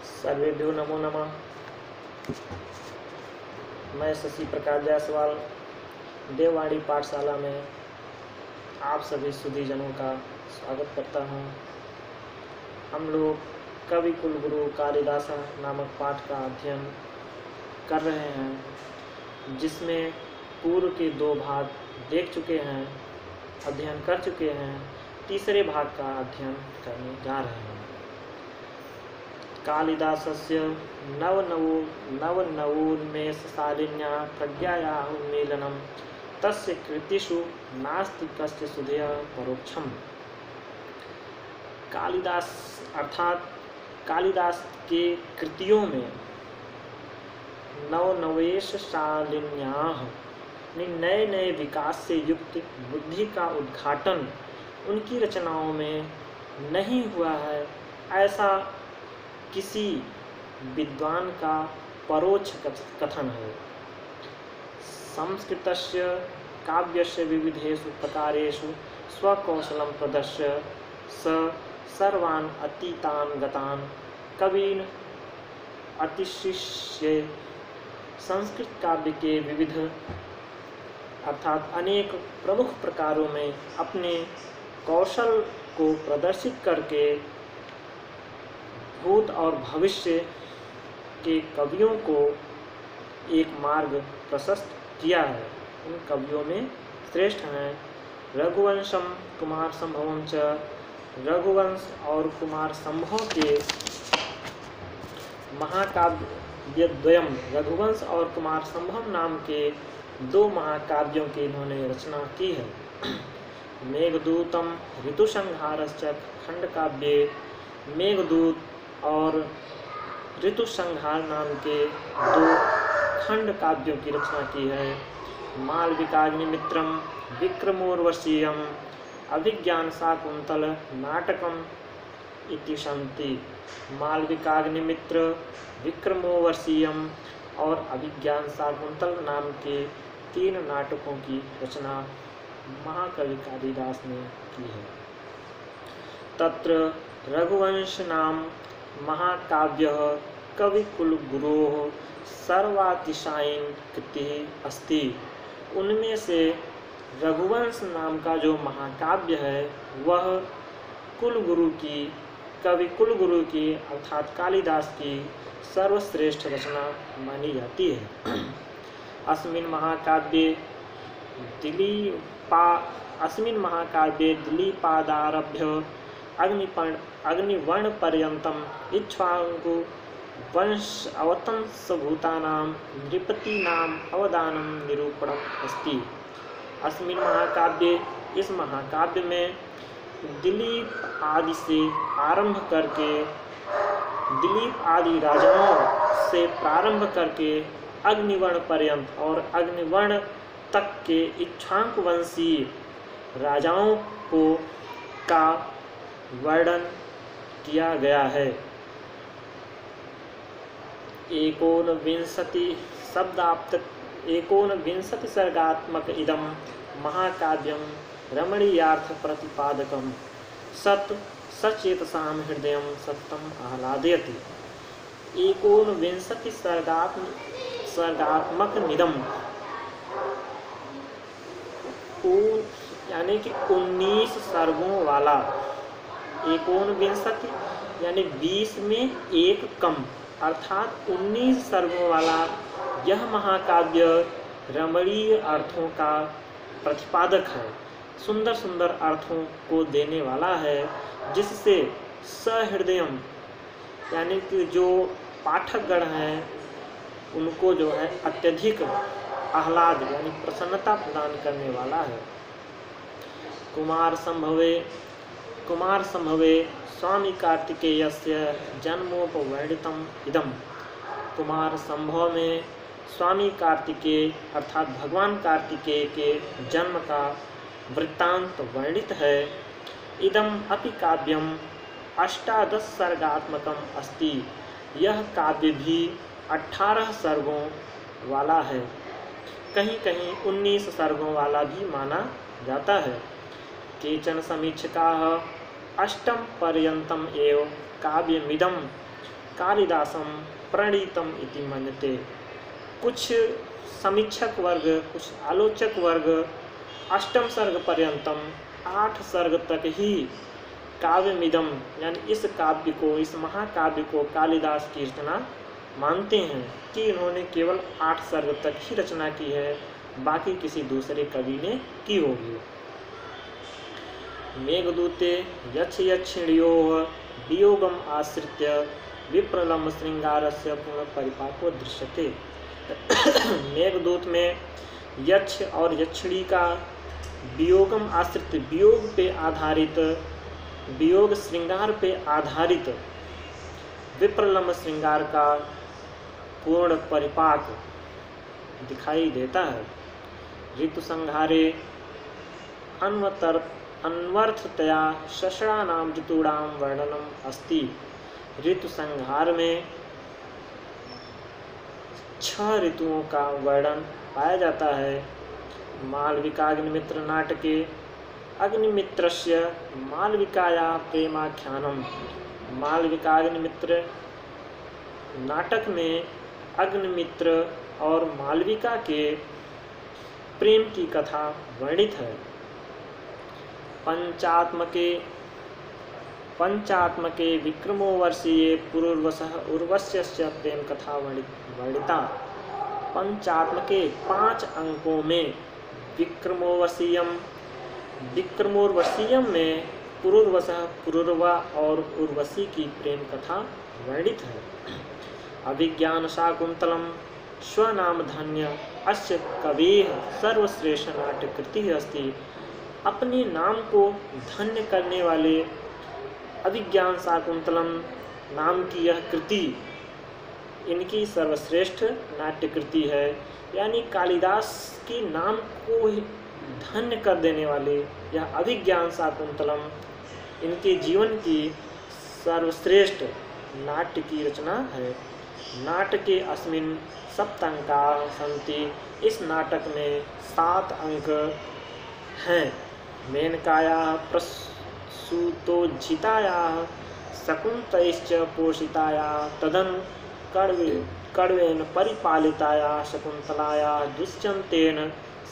सर्वेभ्यो नमो नमः। मैं शशि प्रकाश जायसवाल देववाणी पाठशाला में आप सभी सुधीजनों का स्वागत करता हूँ। हम लोग कवि कुलगुरु कालिदास नामक पाठ का अध्ययन कर रहे हैं, जिसमें पूर्व के 2 भाग देख चुके हैं, अध्ययन कर चुके हैं। तीसरे भाग का अध्ययन करने जा रहे हैं। कालिदासस्य नवनवोन्मेषशालिन्या प्रज्ञायाः उन्मीलनं तस्य कृतिषु नास्ति कस्य सुधया परोक्षम। कालिदास अर्थात कालिदास के कृतियों में नवनवेशशालिन्याः नए नए विकास से युक्त बुद्धि का उद्घाटन उनकी रचनाओं में नहीं हुआ है, ऐसा किसी विद्वान का परोक्ष कथन है। संस्कृतस्य काव्यस्य विविधेषु प्रकारेषु स्वकौशलं प्रदर्श्य स सर्वान् अतीतान् गतान् कवीन् अतिशिष्य। संस्कृत काव्य के विविध अर्थात अनेक प्रमुख प्रकारों में अपने कौशल को प्रदर्शित करके भूत और भविष्य के कवियों को एक मार्ग प्रशस्त किया है। उन कवियों में श्रेष्ठ हैं रघुवंशम कुमार संभवम च। रघुवंश और कुमार संभव के महाकाव्यद्वयम, रघुवंश और कुमार संभव नाम के 2 महाकाव्यों की इन्होंने रचना की है। मेघदूतम ऋतुसंहारश्च खंडकाव्ये मेघदूत और ऋतुसंहार नाम के 2 खंड काव्यों की रचना की है। मालविकाग्निमित्रम विक्रमोर्वशीयम अभिज्ञान शाकुंतल नाटकम इति सन्ति। मालविकाग्निमित्र, विक्रमोर्वशीयम और अभिज्ञान शाकुंतल नाम के 3 नाटकों की रचना महाकवि कालिदास ने की है। तत्र रघुवंश नाम महाकाव्यः कविकुलगुरोः सर्वातिशायिनी कृतिः अस्ति। उनमें से रघुवंश नाम का जो महाकाव्य है वह कवि कुलगुरु की अर्थात कालिदास की सर्वश्रेष्ठ रचना मानी जाती है। अस्मिन् महाकाव्ये दिलीपादारभ्य अग्निवर्ण पर्यंतम इक्ष्वाकु वंश अवतंसभूतानां नृपतीनाम अवदानम निरूपणम अस्ति। अस्मिन् महाकाव्ये, इस महाकाव्य में दिलीप आदि से आरंभ करके दिलीप आदि राजाओं से प्रारंभ करके अग्निवर्ण पर्यंत और अग्निवर्ण तक के इक्ष्वाकु वंशी राजाओं का वर्णन किया गया है। 29 सर्गात्मक इदम महाकाव्यम रमणीयार्थ प्रतिपादकम सचेतसाम हृदयम सत्तम आह्लादयति। 29 सर्गात्मक निदम यानी कि 19 सर्गों वाला, 29 यानी 20 में 1 कम अर्थात 19 सर्गों वाला यह महाकाव्य रमणीय अर्थों का प्रतिपादक है, सुंदर सुंदर अर्थों को देने वाला है, जिससे सहृदयम यानी कि जो पाठकगण हैं उनको जो है अत्यधिक आह्लाद यानी प्रसन्नता प्रदान करने वाला है। कुमार संभवे स्वामी कार्तिकेयस्य जन्मोपवर्णितम इदम। कुमार संभव में स्वामी कार्तिकेय अर्थात भगवान कार्तिकेय के जन्म का वृत्तांत वर्णित है। इदम अपि काव्यम 18 सर्गात्मकम अस्ति। यह काव्य भी 18 सर्गों वाला है, कहीं कहीं 19 सर्गों वाला भी माना जाता है। केचन समीक्षकाः 8 पर्यन्तम एव काव्यमिदं कालिदासं प्रणीतम इति मन्यते। कुछ समीक्षक वर्ग, कुछ आलोचक वर्ग अष्टम सर्ग पर्यंतम 8 सर्ग तक ही काव्यमिदम यानी इस काव्य को, इस महाकाव्य को कालिदास की रचना मानते हैं कि इन्होंने केवल 8 सर्ग तक ही रचना की है, बाकी किसी दूसरे कवि ने की होगी। मेघदूते यक्ष यक्षिण्योः वियोगम आश्रित्य विप्रलम्ब श्रृंगारस्य पूर्ण परिपाको दृश्यते। मेघदूत में यक्ष और यक्षिणी का वियोगम आश्रित, वियोग पे आधारित, वियोग श्रृंगार पे आधारित विप्रलम्ब श्रृंगार का पूर्ण परिपाक दिखाई देता है। ऋतु संहारे अन्वर्थतया षष्णानां ऋतूणां वर्णनम अस्ति। ऋतु संहार में 6 ऋतुओं का वर्णन पाया जाता है। मालविकाग्निमित्र नाटके अग्निमित्रस्य मालविकाया प्रेमाख्यानम। मालविकाग्निमित्र नाटक में अग्निमित्र और मालविका के प्रेम की कथा वर्णित है। पंचात्मके विक्रमो वर्षीय पुरुर्वसः उर्वश्यस्य प्रेम कथा वर्णिता। पंचात्मके 5 अंकों में विक्रमोर्वशीयम में पुरुर्वसः पुरुर्वा और उर्वशी की प्रेम कथा वर्णित है। अभिज्ञान शाकुंतलम स्वनाम धन्य अस्य कवेः सर्वश्रेष्ठ नाट्यकृति अस्ति। अपने नाम को धन्य करने वाले अभिज्ञान शाकुंतलम नाम की यह कृति इनकी सर्वश्रेष्ठ नाट्यकृति है। यानी कालिदास के नाम को धन्य कर देने वाले यह अभिज्ञान शाकुंतलम इनके जीवन की सर्वश्रेष्ठ नाट्य की रचना है। नाटके अस्मिन् सप्तांकाः सन्ति। इस नाटक में 7 अंक हैं। मेनकायाः प्रसूतोज्झितायाः शकुन्तैश्च पोषितायाः तदनु कण्वेन परिपालितायाः शकुन्तलायाः दुष्यन्तेन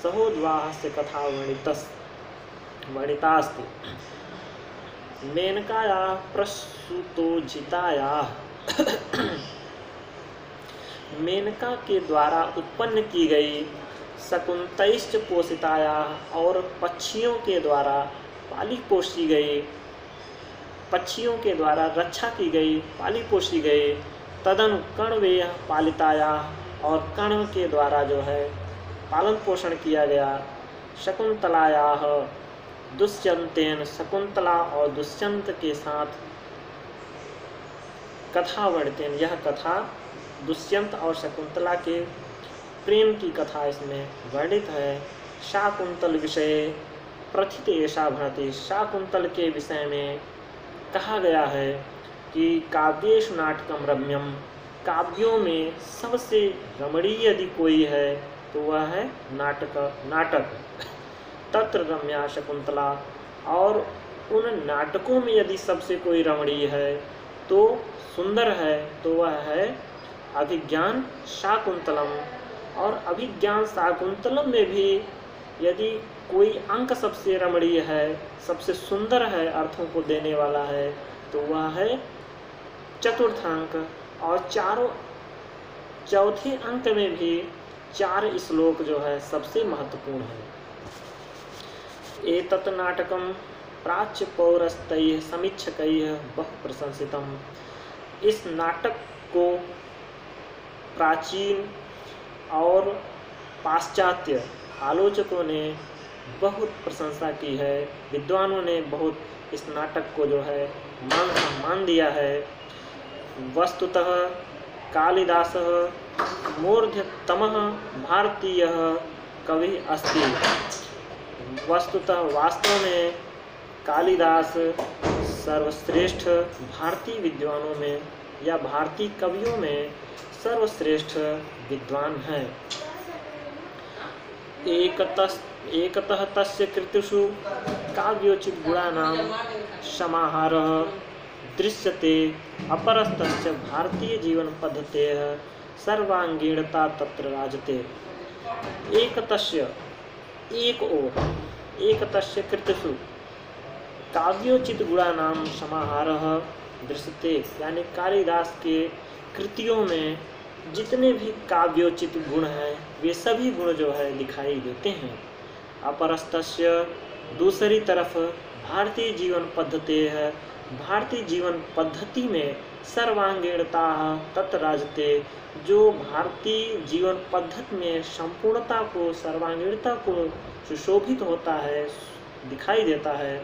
सहोद्वाहस्य कथा वर्णितास्ति। मेनकायाः प्रसूतोज्झितायाः मेनका के द्वारा उत्पन्न की गई, शकुन्तैश्च पोषितायाः और पक्षियों के द्वारा पाली पोषी गई, पक्षियों के द्वारा रक्षा की गई, पाली पोषी गई। तदनु कण्वेय पालितायाः और कण्व के द्वारा जो है पालन पोषण किया गया। शकुन्तलायाः दुष्यंतेन, शकुन्तला और दुष्यंत के साथ कथा वर्णितेन, यह कथा दुष्यंत और शकुंतला के प्रेम की कथा इसमें वर्णित है। शाकुंतल विषय प्रथित ऐसा भणति। शाकुंतल के विषय में कहा गया है कि काव्येषु नाटकम रम्यम, काव्यों में सबसे रमणीय यदि कोई है तो वह है नाटक। तत्र रम्या शकुंतला, और उन नाटकों में यदि सबसे कोई रमणीय है तो सुंदर है तो वह है अभिज्ञान शाकुंतलम। और अभिज्ञान शाकुंतलम में भी यदि कोई अंक सबसे रमणीय है, सबसे सुंदर है, अर्थों को देने वाला है तो वह है चतुर्थ अंक। और चौथे अंक में भी 4 श्लोक जो है सबसे महत्वपूर्ण है। एतत् नाटकम प्राच्य पौरस्तैः समीक्षकैः बहु प्रशंसितम। इस नाटक को प्राचीन और पाश्चात्य आलोचकों ने बहुत प्रशंसा की है। विद्वानों ने बहुत इस नाटक को जो है मान दिया है। वस्तुतः कालिदासः मूर्धतमः भारतीयः कवि अस्ति। वस्तुतः वास्तव में कालिदास सर्वश्रेष्ठ भारतीय विद्वानों में या भारतीय कवियों में सर्वश्रेष्ठ विद्वान है। एकतः तस्य कृतिषु काव्योचित गुणानां समाहारः दृश्यते अपरस्तस्य भारतीय जीवन पद्धतेः सर्वांगीणता तत्र राजते। एकतस्य कृतिषु काव्योचित गुणानां समाहारः दृश्यते, यानी कालिदास के कृतियों में जितने भी काव्योचित गुण हैं वे सभी गुण जो है दिखाई देते हैं। अपरस्तस्य दूसरी तरफ भारतीय जीवन पद्धति है, भारतीय जीवन पद्धति में सर्वांगीणता तत् राजते, जो भारतीय जीवन पद्धति में संपूर्णता को, सर्वांगीणता को सुशोभित होता है, दिखाई देता है।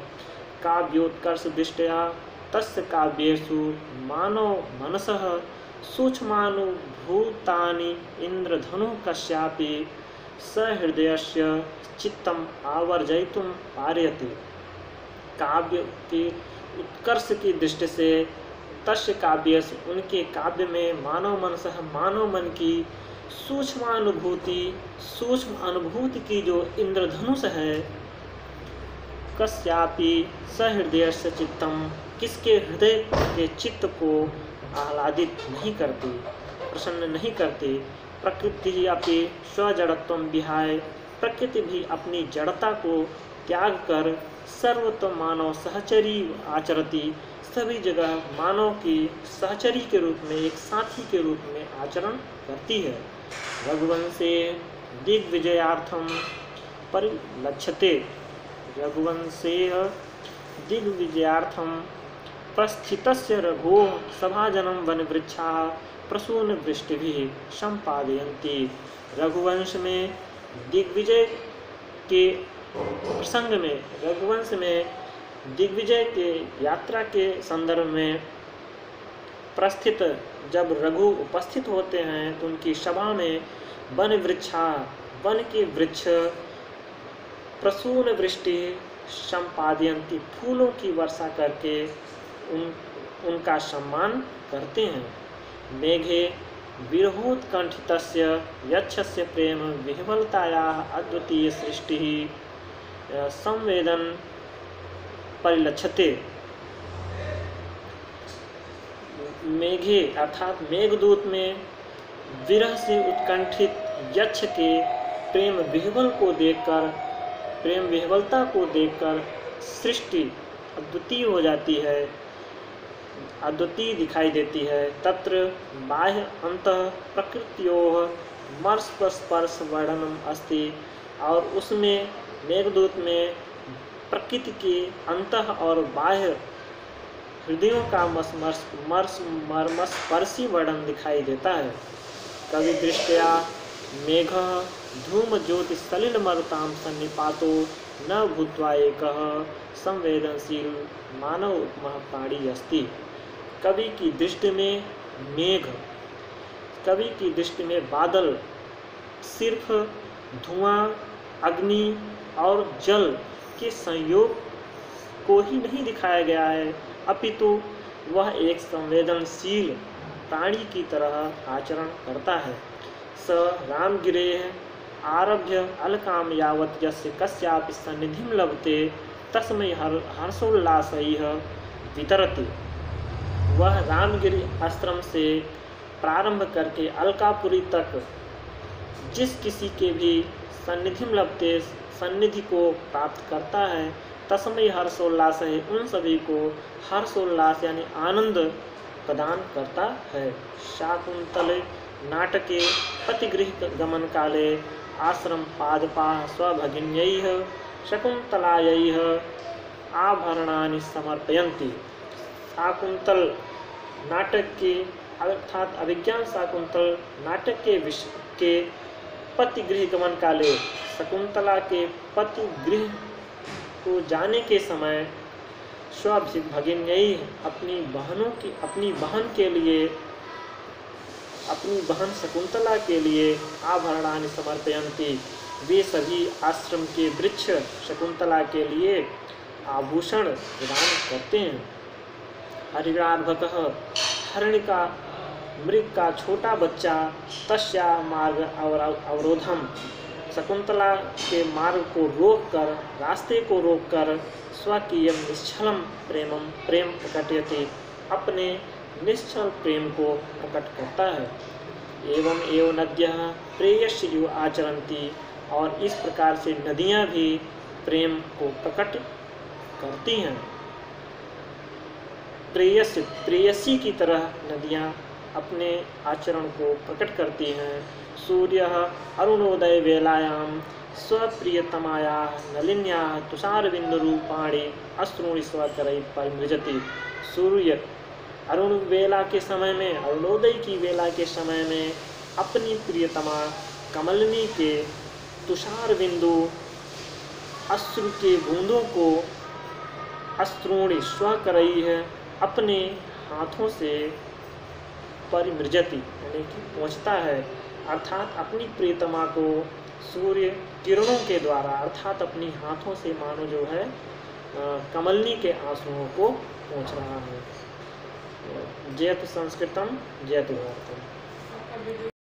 काव्योत्कर्ष दृष्टया तस्य काव्येषु मानव मनसः सूक्ष्मानुभूतानि इंद्रधनु कस्यापि सहृदयस्य चित्तम आवर्जयितुं पारयति। काव्य के उत्कर्ष की दृष्टि से तस्य काव्येषु, उनके काव्य में मानव मनसः, मानव मन की सूक्ष्म अनुभूति की जो इंद्रधनुष है, कस्यापि सहृदयस्य चित्तम, किसके हृदय के चित्त को आह्लादित नहीं करती, प्रसन्न नहीं करती। प्रकृति अपि स्वजड़त्वं विहाय, प्रकृति भी अपनी जड़ता को त्याग कर सर्वतो मानव सहचरी आचरती, सभी जगह मानव की सहचरी के रूप में, एक साथी के रूप में आचरण करती है। रघुवंशे दिग्विजयार्थम परिलक्ष्यते, रघुवंशे दिग्विजयार्थम प्रस्थितस्य रघोः सभाजनं वनवृक्षाः प्रसूनवृष्टिभिः सम्पादयन्ति। रघुवंश में दिग्विजय के प्रसंग में, रघुवंश में दिग्विजय के यात्रा के संदर्भ में प्रस्थित, जब रघु उपस्थित होते हैं तो उनकी सभा में वन वृक्षा, वन के वृक्ष प्रसून वृष्टि संपादयन्ति, फूलों की वर्षा करके उनका सम्मान करते हैं। मेघे विरहोत्कंठितस्य यक्षस्य प्रेम विह्वलतायाः अद्वितीय सृष्टि संवेदन परिलक्ष्यते। मेघे अर्थात मेघदूत में विरह से उत्कंठित यक्ष के प्रेम विह्वल को देखकर, प्रेम विह्वलता को देखकर सृष्टि अद्वितीय हो जाती है, अद्वितीय दिखाई देती है। तत्र बाह्य अंतः प्रकृत्योः मर्स्पर्श वर्णनम अस्ति, और उसमें मेघदूत में प्रकृति के अंतः और बाह्य हृदयों का मर्मस्पर्शी वर्णन दिखाई देता है। कवि दृष्टया मेघ धूम ज्योति सलिल मरुताम सन्निपातो न भूत्वा एकः संवेदनशील मानव उपमः प्राणी अस्ति। कवि की दृष्टि में मेघ, कवि की दृष्टि में बादल सिर्फ धुआं, अग्नि और जल के संयोग को ही नहीं दिखाया गया है, अपितु वह एक संवेदनशील प्राणी की तरह आचरण करता है। स रामगिरेः आरभ्य अलकाम यावत् यस्य कस्यापि सन्निधिं लभते तस्मै हर्षोल्लासैः वितरति। वह रामगिरी आश्रम से प्रारंभ करके अलकापुरी तक जिस किसी के भी सन्निधिं लभते, सन्निधि को प्राप्त करता है, तस्मै हर्षोल्लास है, उन सभी को हर्षोल्लास यानी आनंद प्रदान करता है। शाकुंतले नाटके पतिगृह गमन काले आश्रम पादपा स्वभगिन्यैः शकुंतलायैः आभरणानि समर्पयन्ति। शाकुंतल नाटक के अर्थात अभिज्ञान शाकुंतल नाटक के पतिगृह गमन काले, शकुंतला के पतिगृह को जाने के समय स्वभगिन्यैः अपनी बहन के लिए, अपनी बहन शकुंतला के लिए आभरणानि समर्पयन्ति, वे सभी आश्रम के वृक्ष शकुंतला के लिए आभूषण प्रदान करते हैं। हरिणार्भकः, हरिण का, मृग का छोटा बच्चा, तस्या मार्ग अवरोधम, शकुंतला के मार्ग को रोककर, रास्ते को रोककर स्वकीय निश्चलम प्रेम प्रकटयति, अपने निश्चल प्रेम को प्रकट करता है। एवं एवं नद्यः प्रेयस्य इव आचरन्ति, और इस प्रकार से नदियाँ भी प्रेम को प्रकट करती हैं। प्रेयसी की तरह नदियाँ अपने आचरण को प्रकट करती हैं। सूर्यः अरुणोदय वेलायां स्वप्रियतमायाः नलिन्याः तुषारबिन्दुरूपाणि अश्रूणि स्वकरैः परिमृजति। सूर्य अरुण वेला के समय में, अरुणोदय की वेला के समय में अपनी प्रियतमा कमलिनी के तुषार बिंदु अश्रु के बूंदों को अश्रूणि स्वकरैः है अपने हाथों से परिमृजति यानी कि पहुँचता है, अर्थात अपनी प्रियतमा को सूर्य किरणों के द्वारा अर्थात अपनी हाथों से मानो जो है कमलनी के आंसुओं को पहुँच रहा है। जयतु संस्कृतम जयतु भारतम।